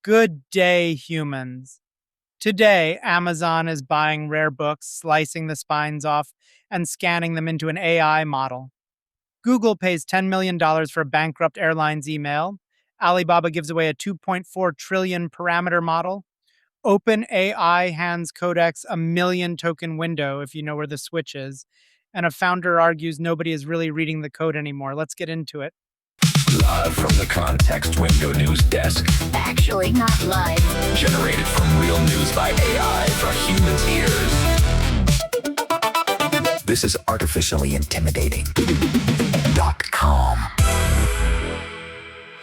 Good day, humans. Today, Amazon is buying rare books, slicing the spines off, and scanning them into an AI model. Google pays $10 million for a bankrupt airline's email. Alibaba gives away a 2.4 trillion parameter model. OpenAI hands Codex a million token window, if you know where the switch is. And a founder argues nobody is really reading the code anymore. Let's get into it. Live from the Context Window News Desk. Actually, not live. Generated from real news by AI for humans' ears. This is artificially intimidating.com.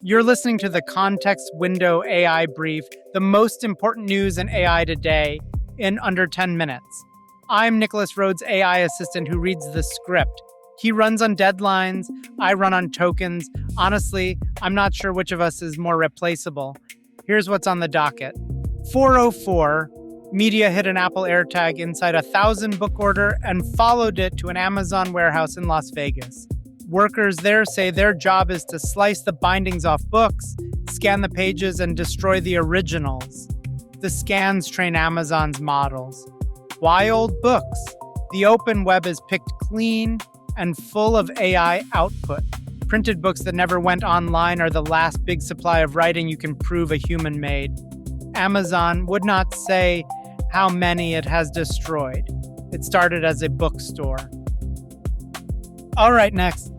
You're listening to the Context Window AI Brief, the most important news in AI today, in under 10 minutes. I'm Nicholas Rhodes' AI assistant who reads the script. He runs on deadlines, I run on tokens. Honestly, I'm not sure which of us is more replaceable. Here's what's on the docket. 404, media hid an Apple AirTag inside a 1,000 book order and followed it to an Amazon warehouse in Las Vegas. Workers there say their job is to slice the bindings off books, scan the pages, and destroy the originals. The scans train Amazon's models. Why old books? The open web is picked clean and full of AI output. Printed books that never went online are the last big supply of writing you can prove a human made. Amazon would not say how many it has destroyed. It started as a bookstore. All right, next.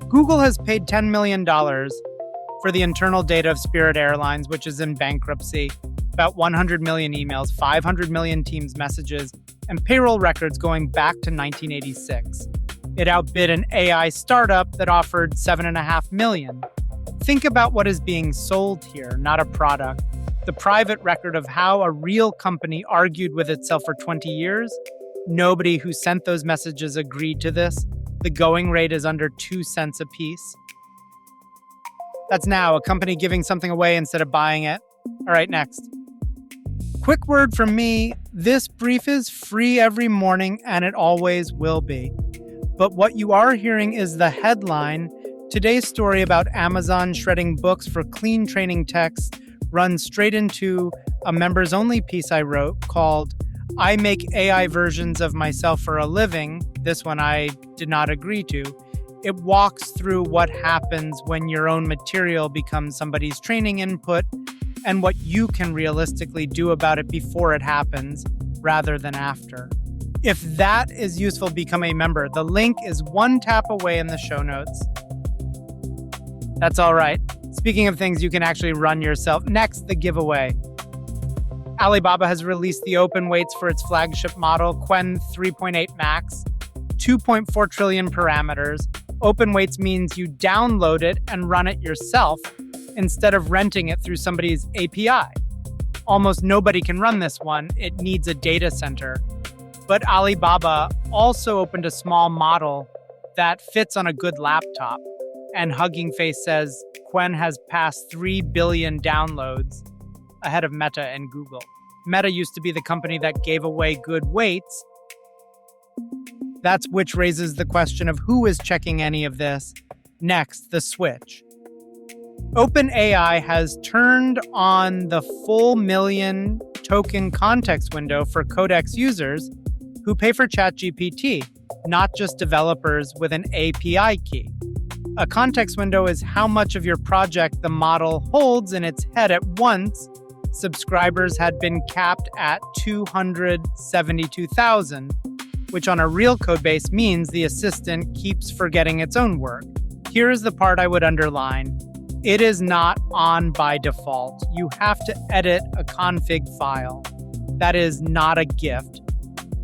Google has paid $10 million for the internal data of Spirit Airlines, which is in bankruptcy. About 100 million emails, 500 million Teams messages, and payroll records going back to 1986. It outbid an AI startup that offered $7.5 million. Think about what is being sold here, not a product. The private record of how a real company argued with itself for 20 years. Nobody who sent those messages agreed to this. The going rate is under 2 cents a piece. That's now a company giving something away instead of buying it. All right, next. Quick word from me. This brief is free every morning, and it always will be. But what you are hearing is the headline. Today's story about Amazon shredding books for clean training text runs straight into a members-only piece I wrote called I Make AI Versions of Myself for a Living. This one I did not agree to. It walks through what happens when your own material becomes somebody's training input and what you can realistically do about it before it happens rather than after. If that is useful, become a member. The link is one tap away in the show notes. That's all right. Speaking of things you can actually run yourself, next, the giveaway. Alibaba has released the open weights for its flagship model, Qwen 3.8 Max, 2.4 trillion parameters. Open weights means you download it and run it yourself instead of renting it through somebody's API. Almost nobody can run this one. It needs a data center. But Alibaba also opened a small model that fits on a good laptop. And Hugging Face says Qwen has passed 3 billion downloads ahead of Meta and Google. Meta used to be the company that gave away good weights. That's which raises the question of who is checking any of this. Next, the switch. OpenAI has turned on the full million token context window for Codex users who pay for ChatGPT, not just developers with an API key. A context window is how much of your project the model holds in its head at once. Subscribers had been capped at 272,000, which on a real code base means the assistant keeps forgetting its own work. Here is the part I would underline. It is not on by default. You have to edit a config file. That is not a gift.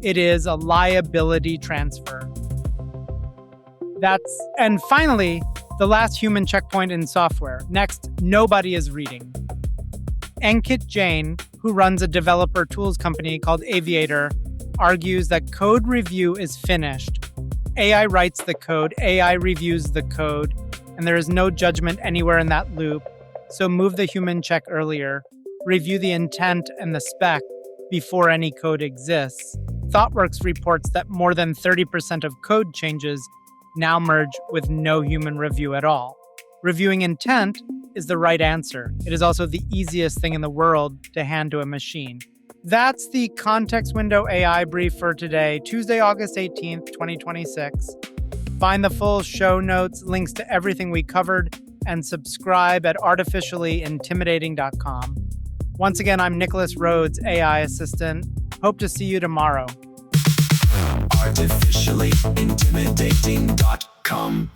It is a liability transfer. And finally, the last human checkpoint in software. Next, nobody is reading. Ankit Jain, who runs a developer tools company called Aviator, argues that code review is finished. AI writes the code, AI reviews the code, and there is no judgment anywhere in that loop. So move the human check earlier. Review the intent and the spec before any code exists. ThoughtWorks reports that more than 30% of code changes now merge with no human review at all. Reviewing intent is the right answer. It is also the easiest thing in the world to hand to a machine. That's the context window AI brief for today, Tuesday, August 18th, 2026. Find the full show notes, links to everything we covered, and subscribe at artificiallyintimidating.com. Once again, I'm Nicholas Rhodes, AI assistant. Hope to see you tomorrow. Artificiallyintimidating.com